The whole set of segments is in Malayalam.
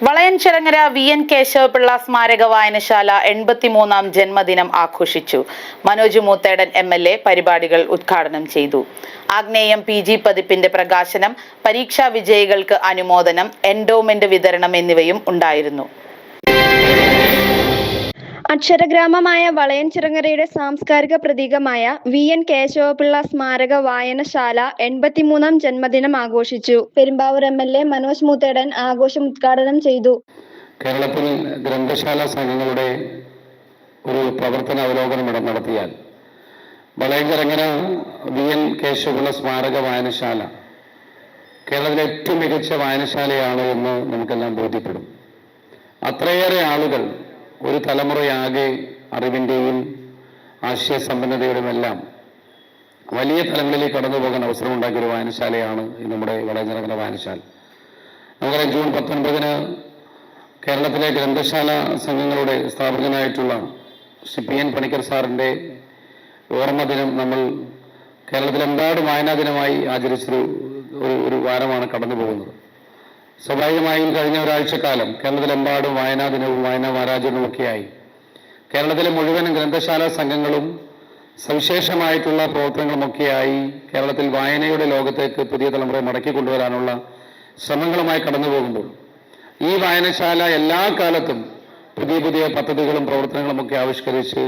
വളയൻചിറങ്ങര VN കേശവപിള്ള സ്മാരക വായനശാല 83-ാം ജന്മദിനം ആഘോഷിച്ചു. മനോജ് മൂത്തേടൻ MLA പരിപാടികൾ ഉദ്ഘാടനം ചെയ്തു. ആഗ്നേയം PG പതിപ്പിന്റെ പ്രകാശനം, പരീക്ഷാ വിജയികൾക്ക് അനുമോദനം, എൻഡോമെന്റ് വിതരണം എന്നിവയും ഉണ്ടായിരുന്നു. അക്ഷരഗ്രാമമായ വളയൻചിറങ്ങരയുടെ സാംസ്കാരിക പ്രതീകമായ VN കേശവപിള്ള സ്മാരക വായനശാല 83-ാം ജന്മദിനം ആഘോഷിച്ചു. പെരുമ്പാവൂർ MLA മനോജ് മൂത്തേടൻ ആഘോഷം ഉദ്ഘാടനം ചെയ്തു. കേരളത്തിൽ ഗ്രന്ഥശാല സംഘങ്ങളുടെ ഒരു പ്രവർത്തന അവലോകനം നടത്തിയാൽ വളയൻചിറങ്ങര VN കേശവപിള്ള സ്മാരക വായനശാല കേരളത്തിലെ ഏറ്റവും മികച്ച വായനശാലയാണ് എന്ന് നമുക്കെല്ലാം ബോധ്യപ്പെടും. അത്രയേറെ ആളുകൾ ഒരു തലമുറയാകെ അറിവിൻ്റെയും ആശയസമ്പന്നതയുടെയുമെല്ലാം വലിയ തലങ്ങളിലേക്ക് കടന്നു പോകാൻ അവസരമുണ്ടാക്കിയ ഒരു വായനശാലയാണ് നമ്മുടെ വളയൻചിറങ്ങര വായനശാല. നമുക്കറിയാം, ജൂൺ 19-ന് കേരളത്തിലെ ഗ്രന്ഥശാല സംഘങ്ങളുടെ സ്ഥാപകനായിട്ടുള്ള ശ്രീ PN പണിക്കർ സാറിൻ്റെ ഓർമ്മ ദിനം നമ്മൾ കേരളത്തിലെമ്പാടും വായനാ ദിനമായി ആചരിച്ചൊരു ഒരു വാരമാണ് കടന്നു പോകുന്നത്. സ്വാഭാവികമായും കഴിഞ്ഞ ഒരാഴ്ചക്കാലം കേരളത്തിലെമ്പാടും വായനാ ദിനവും വായനാ വാരാചരണവും ഒക്കെയായി കേരളത്തിലെ മുഴുവൻ ഗ്രന്ഥശാല സംഘങ്ങളും സവിശേഷമായിട്ടുള്ള പ്രവർത്തനങ്ങളുമൊക്കെയായി കേരളത്തിൽ വായനയുടെ ലോകത്തേക്ക് പുതിയ തലമുറയെ മടക്കി കൊണ്ടുവരാനുള്ള ശ്രമങ്ങളുമായി കടന്നു പോകുമ്പോൾ ഈ വായനശാല എല്ലാ കാലത്തും പുതിയ പുതിയ പദ്ധതികളും പ്രവർത്തനങ്ങളുമൊക്കെ ആവിഷ്കരിച്ച്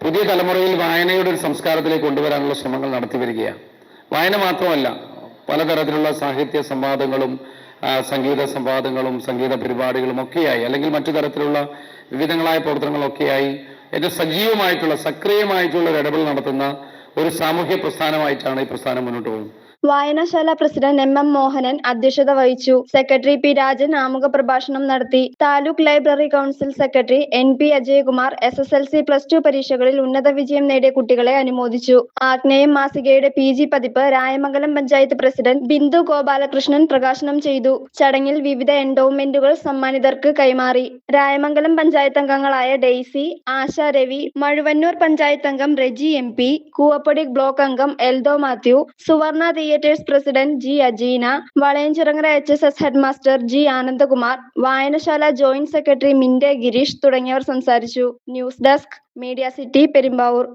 പുതിയ തലമുറയിൽ വായനയുടെ ഒരു സംസ്കാരത്തിലേക്ക് കൊണ്ടുവരാനുള്ള ശ്രമങ്ങൾ നടത്തി വരികയാണ്. വായന മാത്രമല്ല, പലതരത്തിലുള്ള സാഹിത്യ സംവാദങ്ങളും സംഗീത സംവാദങ്ങളും സംഗീത പരിപാടികളും ഒക്കെയായി, അല്ലെങ്കിൽ മറ്റു തരത്തിലുള്ള വിവിധങ്ങളായ പ്രവർത്തനങ്ങളൊക്കെയായി ഏറ്റവും സജീവമായിട്ടുള്ള സക്രിയമായിട്ടുള്ള ഒരു ഇടപെടൽ നടത്തുന്ന ഒരു സാമൂഹ്യ പ്രസ്ഥാനമായിട്ടാണ് ഈ പ്രസ്ഥാനം മുന്നോട്ട് പോകുന്നത്. വായനശാല പ്രസിഡന്റ് MM മോഹനൻ അധ്യക്ഷത വഹിച്ചു. സെക്രട്ടറി P രാജൻ ആമുഖ പ്രഭാഷണം നടത്തി. Taluk library council secretary NP Ajayakumar SSLC+2 പരീക്ഷകളിൽ ഉന്നത വിജയം നേടിയ കുട്ടികളെ അനുമോദിച്ചു. ആഗ്നേയം മാസികയുടെ PG പതിപ്പ് രായമംഗലം പഞ്ചായത്ത് പ്രസിഡന്റ് ബിന്ദു ഗോപാലകൃഷ്ണൻ പ്രകാശനം ചെയ്തു. ചടങ്ങിൽ വിവിധ എൻഡോമെന്റുകൾ സമ്മാനിതർക്ക് കൈമാറി. രായമംഗലം പഞ്ചായത്ത് അംഗങ്ങളായ ഡെയ്സി, ആശ രവി, മഴുവന്നൂർ പഞ്ചായത്ത് അംഗം റെജി MP, കൂവപ്പൊടി ബ്ലോക്ക് അംഗം എൽദോ മാത്യു, സുവർണ theatres president G Ajeena, Valayanchirangara HSS headmaster G Anandakumar, വായനശാല ജോയിന്റ് സെക്രട്ടറി മിൻറെ ഗിരീഷ് തുടങ്ങിയവർ സംസാരിച്ചു. News desk, media city, Perumbavoor.